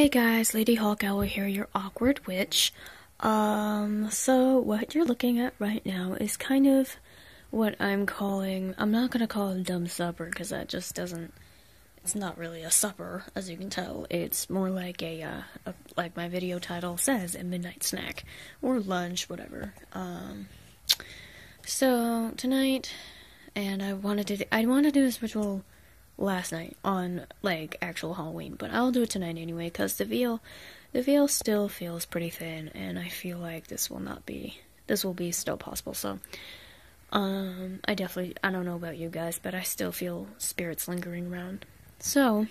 Hey guys, Lady Hawk Owl here, your awkward witch. So what you're looking at right now is kind of what I'm calling, I'm not gonna call it a dumb supper, because that just doesn't, it's not really a supper, as you can tell. It's more like like my video title says, a midnight snack, or lunch, whatever. So tonight, and I wanted to do this ritual last night on like actual Halloween, but I'll do it tonight anyway because the veal still feels pretty thin, and I feel like this will be still possible. So I don't know about you guys, but I still feel spirits lingering around. So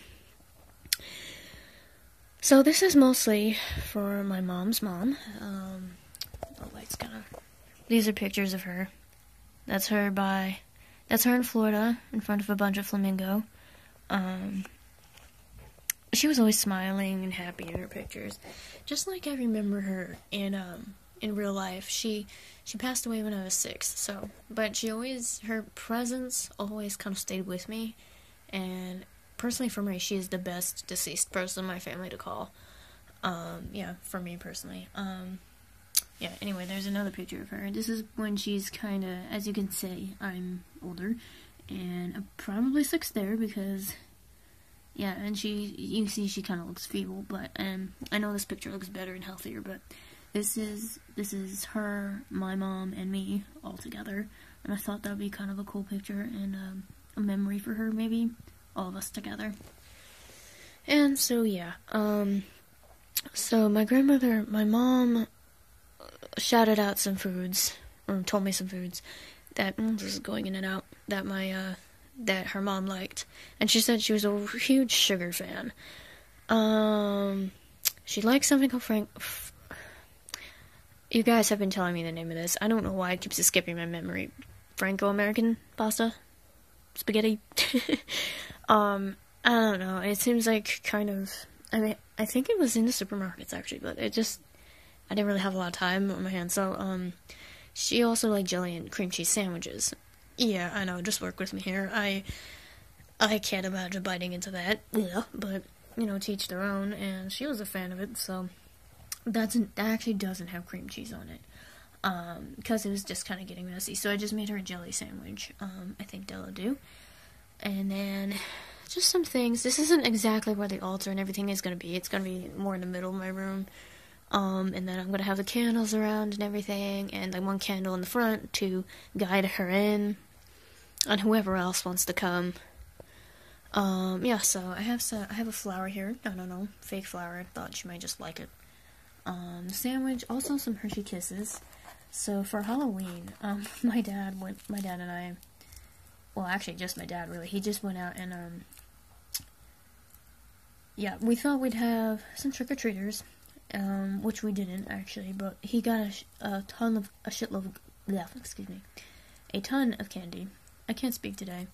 this is mostly for my mom's mom. The light's these are pictures of her. That's her in Florida in front of a bunch of flamingo. She was always smiling and happy in her pictures, just like I remember her in real life. She passed away when I was 6, but her presence always kind of stayed with me, and personally for me, she is the best deceased person in my family to call. Yeah, for me personally. Yeah, anyway, there's another picture of her. This is when she's kinda, as you can see, I'm older, and I'm probably 6 there because, yeah, and you can see she kind of looks feeble, but, I know this picture looks better and healthier, but this is her, my mom, and me all together, and I thought that would be kind of a cool picture, and, a memory for her, maybe, all of us together. And so, yeah, so my mom shouted out some foods, or told me some foods that, this is going in and out, that that her mom liked, and she said she was a huge sugar fan. She liked something called you guys have been telling me the name of this. I don't know why it keeps escaping my memory. Franco-American pasta? Spaghetti? I don't know. It seems like I think it was in the supermarkets actually, but I didn't really have a lot of time on my hands, so, she also liked jelly and cream cheese sandwiches. Yeah, I know, just work with me here. I can't imagine biting into that, yeah, but, to each their own, and she was a fan of it, so that actually doesn't have cream cheese on it, because it was just kind of getting messy, so I just made her a jelly sandwich. I think that'll do. And then, just some things. This isn't exactly where the altar and everything is going to be. It's going to be more in the middle of my room. And then I'm going to have the candles around and everything, and like one candle in the front to guide her in, and whoever else wants to come. Yeah, so I have a flower here. No, fake flower. I thought she might just like it. Sandwich, also some Hershey Kisses. So for Halloween, my dad and I, well, actually just my dad, really, he just went out and, yeah, we thought we'd have some trick-or-treaters, which we didn't, actually, but he got a ton of candy. I can't speak today.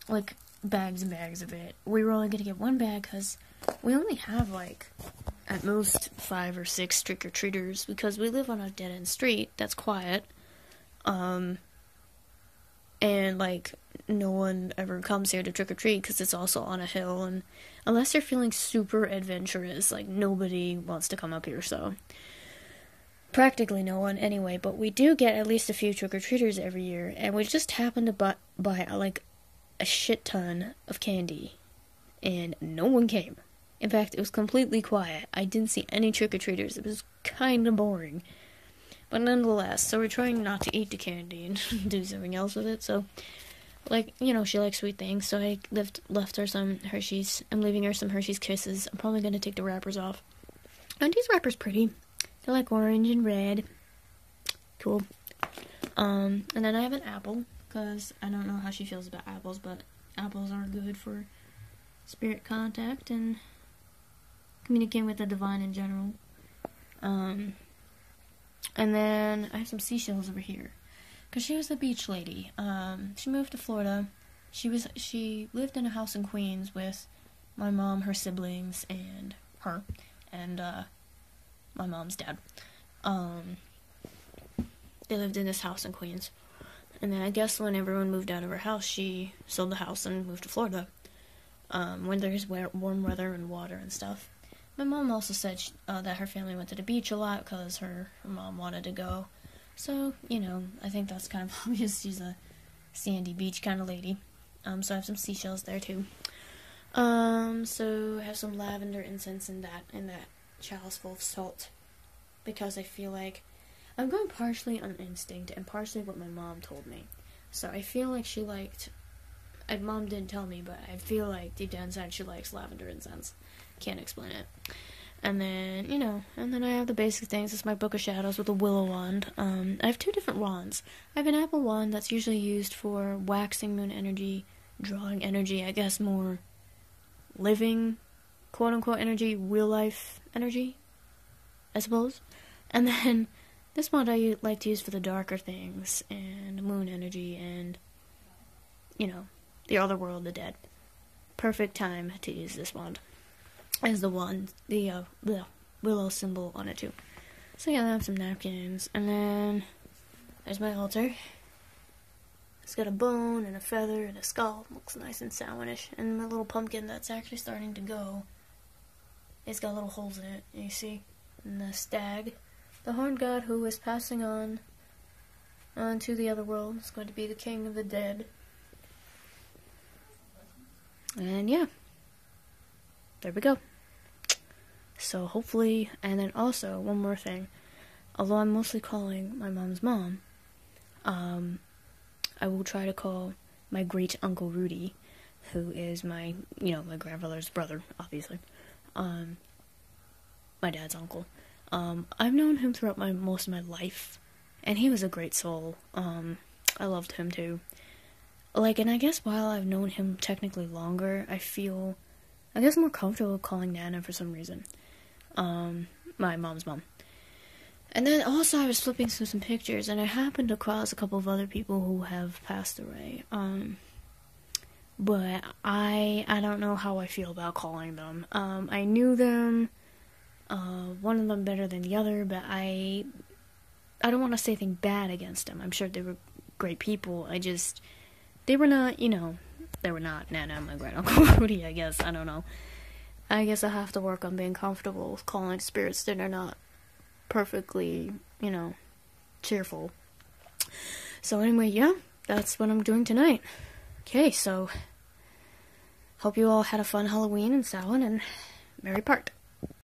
Like, bags and bags of it. We were only gonna get one bag, because we only have, like, at most 5 or 6 trick-or-treaters, because we live on a dead-end street that's quiet, and, like, no one ever comes here to trick-or-treat, because it's also on a hill, and unless you're feeling super adventurous, like, nobody wants to come up here, so practically no one anyway, but we do get at least a few trick-or-treaters every year, and we just happened to buy like, a shit ton of candy, and no one came. In fact, it was completely quiet. I didn't see any trick-or-treaters. It was kind of boring. But nonetheless, so we're trying not to eat the candy and do something else with it, so, like, she likes sweet things, so I left her some Hershey's. I'm leaving her some Hershey's Kisses. I'm probably gonna take the wrappers off. And these wrappers pretty. They're like orange and red. Cool. And then I have an apple, because I don't know how she feels about apples, but apples are good for spirit contact and communicating with the divine in general. And then I have some seashells over here, because she was a beach lady. She moved to Florida. She lived in a house in Queens with my mom, her siblings, and her, and, my mom's dad. They lived in this house in Queens. And then I guess when everyone moved out of her house, she sold the house and moved to Florida. when there's warm weather and water and stuff. My mom also said that her family went to the beach a lot because her mom wanted to go. So, I think that's kind of obvious. She's a sandy beach kind of lady. So I have some seashells there too. So I have some lavender incense in that chalice full of salt, because I feel like I'm going partially on instinct and partially what my mom told me. So I feel like she liked. Mom didn't tell me, but I feel like deep down inside she likes lavender incense. Can't explain it. And then, I have the basic things. It's my Book of Shadows with a willow wand. I have 2 different wands. I have an apple wand that's usually used for waxing moon energy, drawing energy, I guess more living, quote-unquote, energy, real-life energy, I suppose. And then this wand I like to use for the darker things, and moon energy, and, the other world, the dead. Perfect time to use this wand. As the wand, the willow symbol on it too. So yeah, I have some napkins, and then there's my altar. It's got a bone and a feather and a skull. Looks nice and Samhainish. And my little pumpkin that's actually starting to go. It's got little holes in it, you see. And the stag, the horned god who is passing on to the other world, is going to be the king of the dead. And yeah, there we go. So hopefully, and then also, one more thing. Although I'm mostly calling my mom's mom, I will try to call my great uncle Rudy, who is my grandfather's brother, obviously. My dad's uncle. I've known him throughout most of my life, and he was a great soul. I loved him too. And I guess while I've known him technically longer, I feel, more comfortable calling Nana for some reason. My mom's mom. And then also I was flipping through some pictures, and I happened across a couple of other people who have passed away. But I don't know how I feel about calling them. I knew them, one of them better than the other, but I don't want to say anything bad against them. I'm sure they were great people. They were not, they were not Nana and my great-uncle Rudy, I guess. I don't know. I guess I have to work on being comfortable with calling spirits that are not perfectly, cheerful. So anyway, yeah, that's what I'm doing tonight. Okay, so hope you all had a fun Halloween and Samhain, and Merry Part.